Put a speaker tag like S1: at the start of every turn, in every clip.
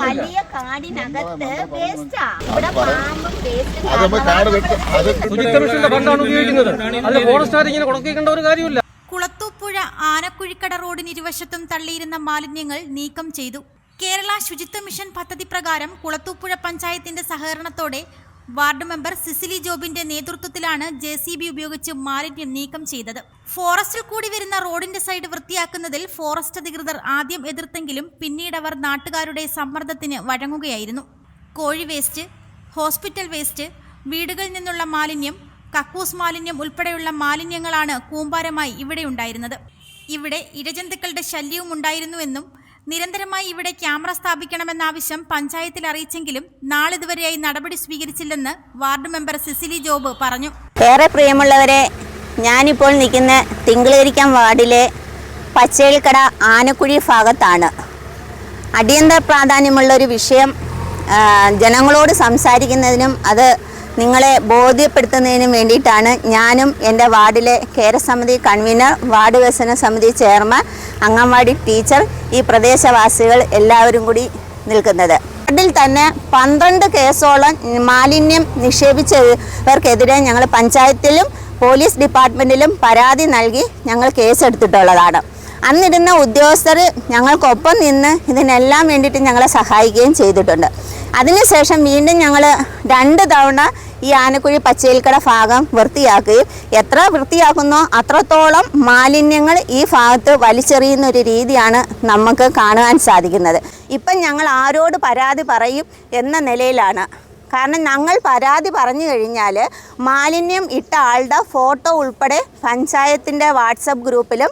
S1: വലിയ കാടിനകത്ത് വേസ്റ്റാ. ഇവിടെ പാമ്പും വേസ്റ്റ്.
S2: കുളത്തൂപ്പുഴ ആനക്കുഴിക്കട റോഡിന് ഇരുവശത്തും തള്ളിയിരുന്ന മാലിന്യങ്ങൾ നീക്കം ചെയ്തു. കേരള ശുചിത്വ മിഷൻ പദ്ധതി പ്രകാരം കുളത്തൂപ്പുഴ പഞ്ചായത്തിന്റെ സഹകരണത്തോടെ വാർഡ് മെമ്പർ സിസിലി ജോബിന്റെ നേതൃത്വത്തിലാണ് JCB ഉപയോഗിച്ച് മാലിന്യം നീക്കം ചെയ്തത്. ഫോറസ്റ്റിൽ കൂടി വരുന്ന റോഡിന്റെ സൈഡ് വൃത്തിയാക്കുന്നതിൽ ഫോറസ്റ്റ് അധികൃതർ ആദ്യം എതിർത്തെങ്കിലും പിന്നീട് അവർ നാട്ടുകാരുടെ സമ്മർദ്ദത്തിന് വഴങ്ങുകയായിരുന്നു. കോഴി വേസ്റ്റ്, ഹോസ്പിറ്റൽ വേസ്റ്റ്, വീടുകളിൽ നിന്നുള്ള മാലിന്യം, കക്കൂസ് മാലിന്യം ഉൾപ്പെടെയുള്ള മാലിന്യങ്ങളാണ് കൂമ്പാരമായി ഇവിടെ ഉണ്ടായിരുന്നത്. ഇവിടെ ഇഴജന്തുക്കളുടെ ശല്യവും ഉണ്ടായിരുന്നുവെന്നും നിരന്തരമായി ഇവിടെ ക്യാമറ സ്ഥാപിക്കണമെന്ന ആവശ്യം പഞ്ചായത്തിൽ അറിയിച്ചെങ്കിലും നാളിതുവരെയായി നടപടി സ്വീകരിച്ചില്ലെന്ന് വാർഡ് മെമ്പർ സിസിലി ജോബ് പറഞ്ഞു.
S1: ഏറെ പ്രിയമുള്ളവരെ, ഞാനിപ്പോൾ നിൽക്കുന്ന തിങ്കളേരിക്കം വാർഡിലെ പച്ചേൽക്കട ആനക്കുഴി ഭാഗത്താണ്. അടിയന്തര പ്രാധാന്യമുള്ളൊരു വിഷയം ജനങ്ങളോട് സംസാരിക്കുന്നതിനും അത് നിങ്ങളെ ബോധ്യപ്പെടുത്തുന്നതിനും വേണ്ടിയിട്ടാണ് ഞാനും എൻ്റെ വാർഡിലെ കേരസമിതി കൺവീനർ, വാർഡ് വികസന സമിതി ചെയർമാൻ, അംഗൻവാടി ടീച്ചർ, ഈ പ്രദേശവാസികൾ എല്ലാവരും കൂടി നിൽക്കുന്നത്. വാർഡിൽ തന്നെ 12 കേസോളം മാലിന്യം നിക്ഷേപിച്ചവർക്കെതിരെ ഞങ്ങൾ പഞ്ചായത്തിലും പോലീസ് ഡിപ്പാർട്ട്മെൻറ്റിലും പരാതി നൽകി ഞങ്ങൾ കേസെടുത്തിട്ടുള്ളതാണ്. അന്നിരുന്ന ഉദ്യോഗസ്ഥർ ഞങ്ങൾക്കൊപ്പം നിന്ന് ഇതിനെല്ലാം വേണ്ടിയിട്ട് ഞങ്ങളെ സഹായിക്കുകയും ചെയ്തിട്ടുണ്ട്. അതിനുശേഷം വീണ്ടും ഞങ്ങൾ 2 തവണ ഈ ആനക്കുഴി പച്ചേൽക്കട ഭാഗം വൃത്തിയാക്കുകയും എത്ര വൃത്തിയാക്കുന്നോ അത്രത്തോളം മാലിന്യങ്ങൾ ഈ ഭാഗത്ത് വലിച്ചെറിയുന്ന ഒരു രീതിയാണ് നമുക്ക് കാണുവാൻ സാധിക്കുന്നത്. ഇപ്പം ഞങ്ങൾ ആരോട് പരാതി പറയും എന്ന നിലയിലാണ്. കാരണം ഞങ്ങൾ പരാതി പറഞ്ഞു കഴിഞ്ഞാൽ മാലിന്യം ഇട്ട ആളുടെ ഫോട്ടോ ഉൾപ്പെടെ പഞ്ചായത്തിൻ്റെ വാട്സപ്പ് ഗ്രൂപ്പിലും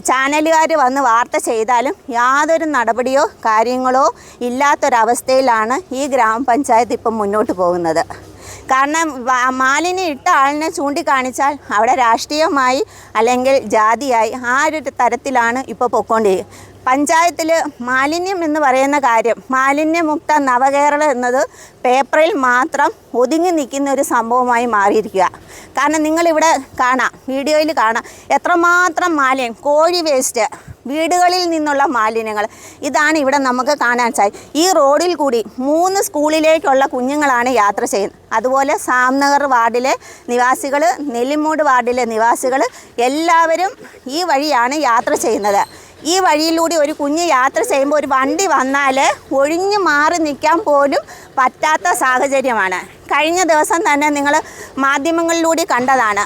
S1: ചാനലുകാർ വന്ന് വാർത്ത ചെയ്താലും യാതൊരു നടപടിയോ കാര്യങ്ങളോ ഇല്ലാത്തൊരവസ്ഥയിലാണ് ഈ ഗ്രാമപഞ്ചായത്ത് ഇപ്പം മുന്നോട്ട് പോകുന്നത്. കാരണം മാലിന്യം ഇട്ട ആളിനെ ചൂണ്ടിക്കാണിച്ചാൽ അവിടെ രാഷ്ട്രീയമായി അല്ലെങ്കിൽ ജാതിയായി ആ ഒരു തരത്തിലാണ് ഇപ്പോൾ പൊയ്ക്കൊണ്ടിരിക്കുന്നത്. പഞ്ചായത്തിൽ മാലിന്യം എന്ന് പറയുന്ന കാര്യം, മാലിന്യമുക്ത നവകേരളം എന്നത് പേപ്പറിൽ മാത്രം ഒതുങ്ങി നിൽക്കുന്ന ഒരു സംഭവമായി മാറിയിരിക്കുക. കാരണം നിങ്ങളിവിടെ കാണാം, വീഡിയോയിൽ കാണാം, എത്രമാത്രം മാലിന്യം, കോഴി വേസ്റ്റ്, വീടുകളിൽ നിന്നുള്ള മാലിന്യങ്ങൾ, ഇതാണ് ഇവിടെ നമുക്ക് കാണാൻ സാധിക്കും. ഈ റോഡിൽ കൂടി 3 സ്കൂളിലേക്കുള്ള കുഞ്ഞുങ്ങളാണ് യാത്ര ചെയ്യുന്നത്. അതുപോലെ സാംനഗർ വാർഡിലെ നിവാസികൾ, നെല്ലിമൂട് വാർഡിലെ നിവാസികൾ എല്ലാവരും ഈ വഴിയാണ് യാത്ര ചെയ്യുന്നത്. ഈ വഴിയിലൂടെ ഒരു കുഞ്ഞ് യാത്ര ചെയ്യുമ്പോൾ ഒരു വണ്ടി വന്നാൽ ഒഴിഞ്ഞു മാറി നിൽക്കാൻ പോലും പറ്റാത്ത സാഹചര്യമാണ്. കഴിഞ്ഞ ദിവസം തന്നെ നിങ്ങൾ മാധ്യമങ്ങളിലൂടെ കണ്ടതാണ്,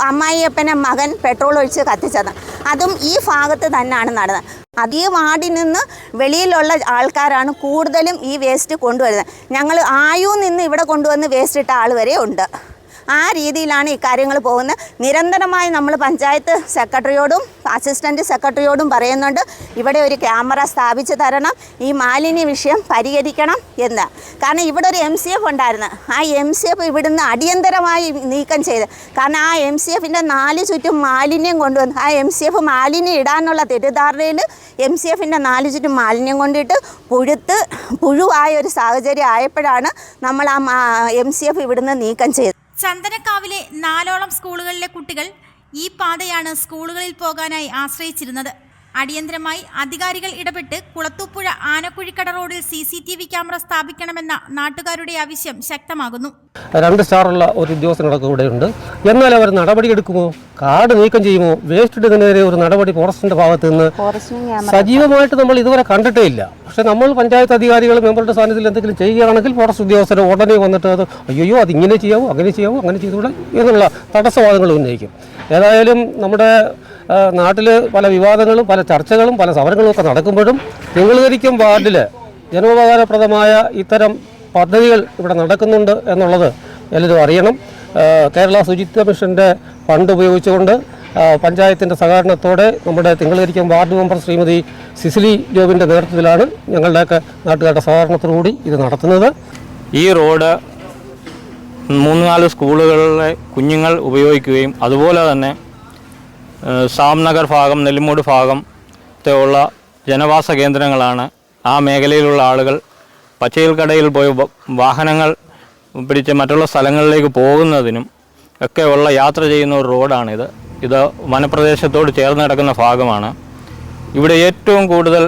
S1: അമ്മായിയപ്പനെ മകൻ പെട്രോൾ ഒഴിച്ച് കത്തിച്ചത്. അതും ഈ ഭാഗത്ത് തന്നെയാണ് നടന്നത്. അതേ വാർഡിൽ നിന്ന് വെളിയിലുള്ള ആൾക്കാരാണ് കൂടുതലും ഈ വേസ്റ്റ് കൊണ്ടുവരുന്നത്. ഞങ്ങൾ ആയൂർ നിന്ന് ഇവിടെ കൊണ്ടുവന്ന് വേസ്റ്റ് ഇട്ട ആൾ വരെ ഉണ്ട്. ആ രീതിയിലാണ് ഈ കാര്യങ്ങൾ പോകുന്നത്. നിരന്തരമായി നമ്മൾ പഞ്ചായത്ത് സെക്രട്ടറിയോടും അസിസ്റ്റൻറ്റ് സെക്രട്ടറിയോടും പറയുന്നുണ്ട്, ഇവിടെ ഒരു ക്യാമറ സ്ഥാപിച്ച് തരണം, ഈ മാലിന്യ വിഷയം പരിഹരിക്കണം എന്ന്. കാരണം ഇവിടെ ഒരു MCF ഉണ്ടായിരുന്നു. ആ MCF ഇവിടുന്ന് അടിയന്തരമായി നീക്കം ചെയ്ത്, കാരണം ആ MCFൻ്റെ 4 ചുറ്റും മാലിന്യം കൊണ്ടുവന്ന് ആ MCF മാലിന്യം ഇടാനുള്ള തെറ്റിദ്ധാരണയിൽ MCFൻ്റെ 4 ചുറ്റും മാലിന്യം കൊണ്ടിട്ട് പുഴുവായ ഒരു സാഹചര്യം ആയപ്പോഴാണ് നമ്മൾ ആ MCF ഇവിടുന്ന് നീക്കം ചെയ്തത്.
S2: ചന്ദനക്കാവിലെ 4ഓളം സ്കൂളുകളിലെ കുട്ടികൾ ഈ പാതയാണ് സ്കൂളുകളിൽ പോകാനായി ആശ്രയിച്ചിരുന്നത്. അടിയന്തരമായി അധികാരികൾ ഇടപെട്ട് കുളത്തൂപ്പുഴ ആനക്കുഴിക്കട റോഡിൽ CCTV ക്യാമറ സ്ഥാപിക്കണമെന്ന നാട്ടുകാരുടെ ആവശ്യം ശക്തമാകുന്നു.
S3: 2 സ്റ്റാറുള്ള ഒരു ഉദ്യോഗസ്ഥനടക്കം ഇവിടെയുണ്ട്. എന്നാൽ അവർ നടപടിയെടുക്കുമോ, കാട് നീക്കം ചെയ്യുമോ, വേസ്റ്റ് ഇടുന്നതിനെതിരെ ഒരു നടപടി ഫോറസ്റ്റിന്റെ ഭാഗത്ത് നിന്ന് സജീവമായിട്ട് നമ്മൾ ഇതുവരെ കണ്ടിട്ടേ ഇല്ല. പക്ഷെ നമ്മൾ പഞ്ചായത്ത് അധികാരികൾ മെമ്പറുടെ സ്ഥാനത്തിൽ എന്തെങ്കിലും ചെയ്യുകയാണെങ്കിൽ ഫോറസ്റ്റ് ഉദ്യോഗസ്ഥർ ഉടനെ വന്നിട്ട് അത് അയ്യോ അതിങ്ങനെ ചെയ്യാവോ, അങ്ങനെ ചെയ്യാവോ, അങ്ങനെ ചെയ്തുകൂടെ എന്നുള്ള തടസ്സവാദങ്ങൾ ഉന്നയിക്കും. ഏതായാലും നമ്മുടെ നാട്ടിൽ പല വിവാദങ്ങളും പല ചർച്ചകളും പല സമരങ്ങളും ഒക്കെ നടക്കുമ്പോഴും തിങ്കളേരിക്കം വാർഡിൽ ജനോപകാരപ്രദമായ ഇത്തരം പദ്ധതികൾ ഇവിടെ നടക്കുന്നുണ്ട് എന്നുള്ളത് എല്ലാവരും അറിയണം. കേരള ശുചിത്വ മിഷൻ്റെ ഫണ്ട് ഉപയോഗിച്ചുകൊണ്ട് പഞ്ചായത്തിൻ്റെ സഹകരണത്തോടെ നമ്മുടെ തിങ്കളേരിക്കം വാർഡ് മെമ്പർ ശ്രീമതി സിസിലി ജോബിൻ്റെ നേതൃത്വത്തിലാണ് ഞങ്ങളുടെയൊക്കെ നാട്ടുകാരുടെ സഹകരണത്തോടുകൂടി ഇത് നടത്തുന്നത്.
S4: ഈ റോഡ് 3-4 സ്കൂളുകളിലെ കുഞ്ഞുങ്ങൾ ഉപയോഗിക്കുകയും അതുപോലെ തന്നെ സാംനഗർ ഭാഗം, നെല്ലിമൂട് ഭാഗത്തുള്ള ജനവാസ കേന്ദ്രങ്ങളാണ്. ആ മേഖലയിലുള്ള ആളുകൾ പച്ചയിൽക്കടയിൽ പോയി വാഹനങ്ങൾ പിടിച്ച് മറ്റുള്ള സ്ഥലങ്ങളിലേക്ക് പോകുന്നതിനും ഒക്കെയുള്ള യാത്ര ചെയ്യുന്ന ഒരു റോഡാണിത്. ഇത് വനപ്രദേശത്തോട് ചേർന്ന് കിടക്കുന്ന ഭാഗമാണ്. ഇവിടെ ഏറ്റവും കൂടുതൽ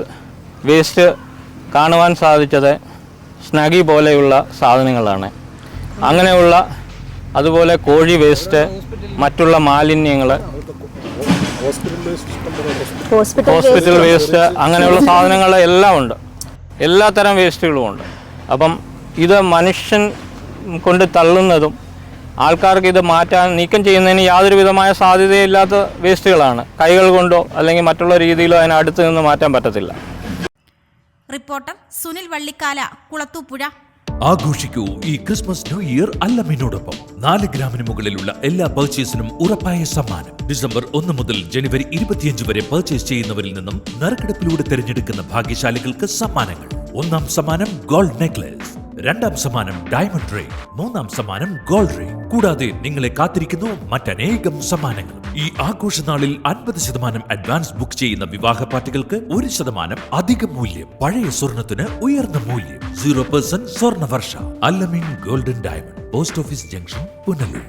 S4: വേസ്റ്റ് കാണുവാൻ സാധിച്ചത് സ്നഗി പോലെയുള്ള സാധനങ്ങളാണ്. അങ്ങനെയുള്ള അതുപോലെ കോഴി വേസ്റ്റ്, മറ്റുള്ള മാലിന്യങ്ങൾ, ഹോസ്പിറ്റൽ വേസ്റ്റ്, അങ്ങനെയുള്ള സാധനങ്ങൾ എല്ലാം ഉണ്ട്. എല്ലാത്തരം വേസ്റ്റുകളും ഉണ്ട്. അപ്പം ഇത് മനുഷ്യൻ കൊണ്ട് തള്ളുന്നതും ആൾക്കാർക്ക് ഇത് നീക്കം ചെയ്യുന്നതിന് യാതൊരു വിധമായ സാധ്യതയില്ലാത്ത വേസ്റ്റുകളാണ്. കൈകൾ കൊണ്ടോ അല്ലെങ്കിൽ മറ്റുള്ള രീതിയിലോ അതിനടുത്ത് നിന്ന് മാറ്റാൻ പറ്റത്തില്ല.
S2: റിപ്പോർട്ടർ സുനിൽ വള്ളിക്കാല, കുളത്തൂപ്പുഴ.
S5: ആഘോഷിക്കൂ ഈ ക്രിസ്മസ് ന്യൂ ഇയർ അല്ലമിനോടൊപ്പം. 4 ഗ്രാമിന് മുകളിലുള്ള എല്ലാ പർച്ചേസിനും ഉറപ്പായ സമ്മാനം. ഡിസംബർ 1 മുതൽ ജനുവരി 25 വരെ പർച്ചേസ് ചെയ്യുന്നവരിൽ നിന്നും നറുക്കെടുപ്പിലൂടെ തിരഞ്ഞെടുക്കുന്ന ഭാഗ്യശാലികൾക്ക് സമ്മാനങ്ങൾ. 1ാം സമ്മാനം ഗോൾഡ് നെക്ലേസ്, 2ാം സമ്മാനം ഡയമണ്ട് റിംഗ്, 3ാം സമ്മാനം ഗോൾഡ് റിംഗ്. കൂടാതെ നിങ്ങളെ കാത്തിരിക്കുന്നു മറ്റനേകം സമ്മാനങ്ങൾ. ഈ ആഘോഷനാളിൽ 50% അഡ്വാൻസ് ബുക്ക് ചെയ്യുന്ന വിവാഹ പാർട്ടികൾക്ക് 1% അധിക മൂല്യം. പഴയ സ്വർണത്തിന് ഉയർന്ന മൂല്യം. 0% സ്വർണ്ണവർഷ. അല്ലമീൻ golden diamond, post office junction, Punalur.